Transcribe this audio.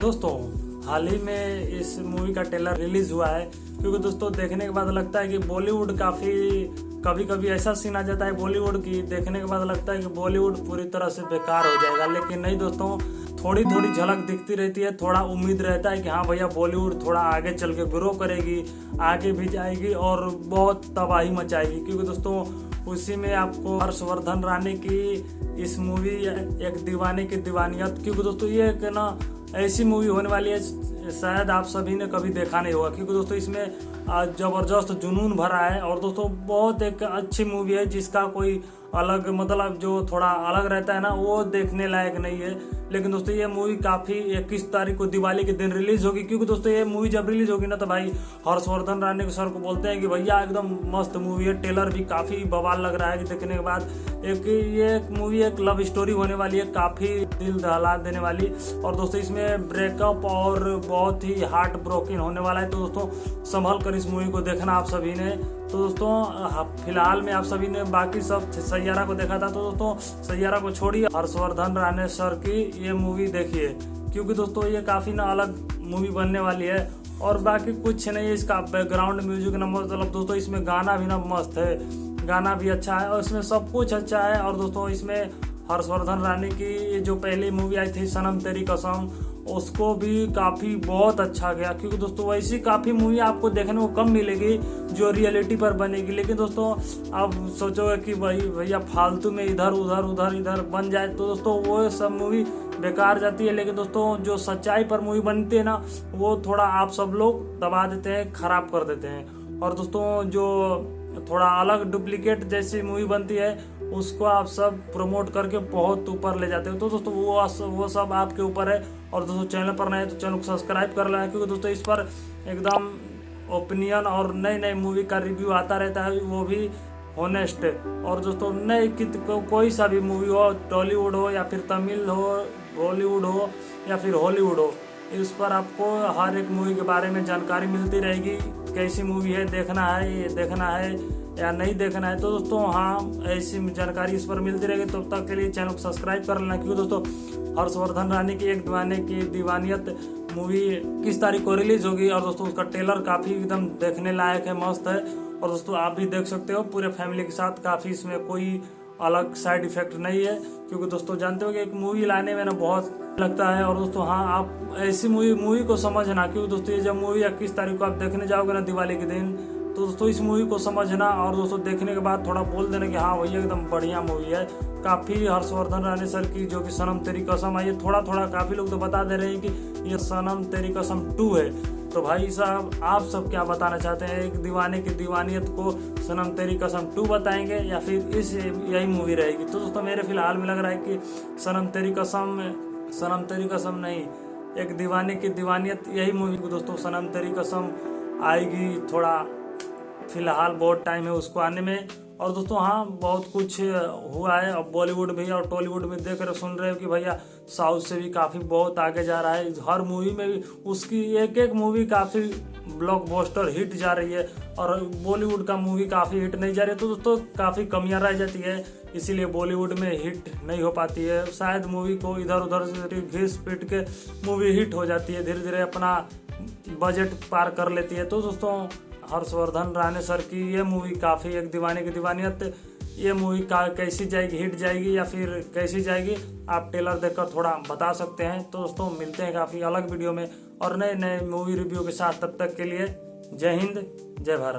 दोस्तों, हाल ही में इस मूवी का ट्रेलर रिलीज हुआ है। क्योंकि दोस्तों देखने के बाद लगता है कि बॉलीवुड काफ़ी कभी कभी ऐसा सीन आ जाता है बॉलीवुड की, देखने के बाद लगता है कि बॉलीवुड पूरी तरह से बेकार हो जाएगा। लेकिन नहीं दोस्तों, थोड़ी थोड़ी झलक दिखती रहती है, थोड़ा उम्मीद रहता है कि हाँ भैया बॉलीवुड थोड़ा आगे चल के ग्रो करेगी, आगे भी जाएगी और बहुत तबाही मचाएगी। क्योंकि दोस्तों उसी में आपको हर्षवर्धन रानी की इस मूवी एक दीवाने की दीवानियत, क्योंकि दोस्तों ये एक ना ऐसी मूवी होने वाली है शायद आप सभी ने कभी देखा नहीं होगा। क्योंकि दोस्तों इसमें जबरदस्त जुनून भरा है और दोस्तों बहुत एक अच्छी मूवी है जिसका कोई अलग मतलब जो थोड़ा अलग रहता है ना वो देखने लायक नहीं है। लेकिन दोस्तों ये मूवी काफ़ी 21 तारीख को दिवाली के दिन रिलीज होगी। क्योंकि दोस्तों ये मूवी जब रिलीज होगी ना तो भाई हर्षवर्धन रानी के सर को बोलते हैं कि भैया एकदम मस्त मूवी है। ट्रेलर भी काफ़ी बवाल लग रहा है कि देखने के बाद ये मूवी एक लव स्टोरी होने वाली है, काफ़ी दिल दहला देने वाली। और दोस्तों इसमें ब्रेकअप और बहुत ही हार्ट ब्रोकन होने वाला है। तो दोस्तों संभल कर इस मूवी को देखना आप सभी ने। तो दोस्तों फिलहाल में आप सभी ने बाकी सब सैयारा को देखा था, तो दोस्तों सैयारा को छोड़िए, हर्षवर्धन राणे सर की ये मूवी देखिए। क्योंकि दोस्तों ये काफ़ी ना अलग मूवी बनने वाली है और बाकी कुछ नहीं है। इसका बैकग्राउंड म्यूजिक ना मतलब दोस्तों इसमें गाना भी ना मस्त है, गाना भी अच्छा है और इसमें सब कुछ अच्छा है। और दोस्तों इसमें हर्षवर्धन रानी की जो पहली मूवी आई थी सनम तेरी कसम, उसको भी काफ़ी बहुत अच्छा गया। क्योंकि दोस्तों वैसी काफ़ी मूवी आपको देखने को कम मिलेगी जो रियलिटी पर बनेगी। लेकिन दोस्तों अब सोचोगे कि भाई भैया फालतू में इधर उधर बन जाए तो दोस्तों वो सब मूवी बेकार जाती है। लेकिन दोस्तों जो सच्चाई पर मूवी बनती है ना वो थोड़ा आप सब लोग दबा देते हैं, खराब कर देते हैं। और दोस्तों जो थोड़ा अलग डुप्लीकेट जैसी मूवी बनती है उसको आप सब प्रमोट करके बहुत ऊपर ले जाते हो। तो दोस्तों वो सब आपके ऊपर है। और दोस्तों चैनल पर नए तो चैनल को सब्सक्राइब कर लें। क्योंकि दोस्तों इस पर एकदम ओपिनियन और नई नई मूवी का रिव्यू आता रहता है, वो भी होनेस्ट। और दोस्तों नई कोई सा भी मूवी हो, टॉलीवुड हो या फिर तमिल हो, बॉलीवुड हो या फिर हॉलीवुड हो, इस पर आपको हर एक मूवी के बारे में जानकारी मिलती रहेगी। कैसी मूवी है, देखना है, ये देखना है या नहीं देखना है। तो दोस्तों हाँ ऐसी जानकारी इस पर मिलती रहेगी। तब तक के लिए चैनल को सब्सक्राइब कर लेना। क्योंकि दोस्तों हर्षवर्धन रानी की एक दीवाने की दीवानियत मूवी किस तारीख को रिलीज होगी और दोस्तों उसका ट्रेलर काफ़ी एकदम देखने लायक है, मस्त है। और दोस्तों आप भी देख सकते हो पूरे फैमिली के साथ, काफ़ी इसमें कोई अलग साइड इफेक्ट नहीं है। क्योंकि दोस्तों जानते हो कि एक मूवी लाने में ना बहुत लगता है। और दोस्तों हाँ आप ऐसी मूवी को समझना। क्योंकि दोस्तों ये जब मूवी 21 तारीख को आप देखने जाओगे ना दिवाली के दिन, तो दोस्तों इस मूवी को समझना और दोस्तों देखने के बाद थोड़ा बोल देना कि हाँ भैया एकदम बढ़िया मूवी है। काफ़ी हर्षवर्धन राणे सर की जो कि सनम तेरी कसम आई है, थोड़ा काफ़ी लोग तो बता दे रहे हैं कि ये सनम तेरी कसम 2 है। तो भाई साहब आप सब क्या बताना चाहते हैं, एक दीवाने की दीवानियत को सनम तेरी कसम 2 बताएंगे या फिर यही मूवी रहेगी? तो दोस्तों मेरे फिलहाल में लग रहा है कि सनम तेरी कसम नहीं, एक दीवाने की दीवानियत यही मूवी को दोस्तों सनम तेरी कसम आएगी। थोड़ा फिलहाल बहुत टाइम है उसको आने में। और दोस्तों हाँ बहुत कुछ हुआ है अब बॉलीवुड में और टॉलीवुड में देख रहे सुन रहे हो कि भैया साउथ से भी काफ़ी बहुत आगे जा रहा है। हर मूवी में भी उसकी एक मूवी काफ़ी ब्लॉकबस्टर हिट जा रही है और बॉलीवुड का मूवी काफ़ी हिट नहीं जा रही है। तो दोस्तों काफ़ी कमियां रह जाती है, इसीलिए बॉलीवुड में हिट नहीं हो पाती है। शायद मूवी को इधर उधर से घिस पीट के मूवी हिट हो जाती है, धीरे धीरे अपना बजट पार कर लेती है। तो दोस्तों हर्षवर्धन राणे सर की ये मूवी काफ़ी एक दीवाने की दीवानियत, ये मूवी का कैसी जाएगी, हिट जाएगी या फिर कैसी जाएगी, आप ट्रेलर देखकर थोड़ा बता सकते हैं। तो दोस्तों मिलते हैं काफ़ी अलग वीडियो में और नए नए मूवी रिव्यू के साथ। तब तक के लिए जय हिंद, जय भारत।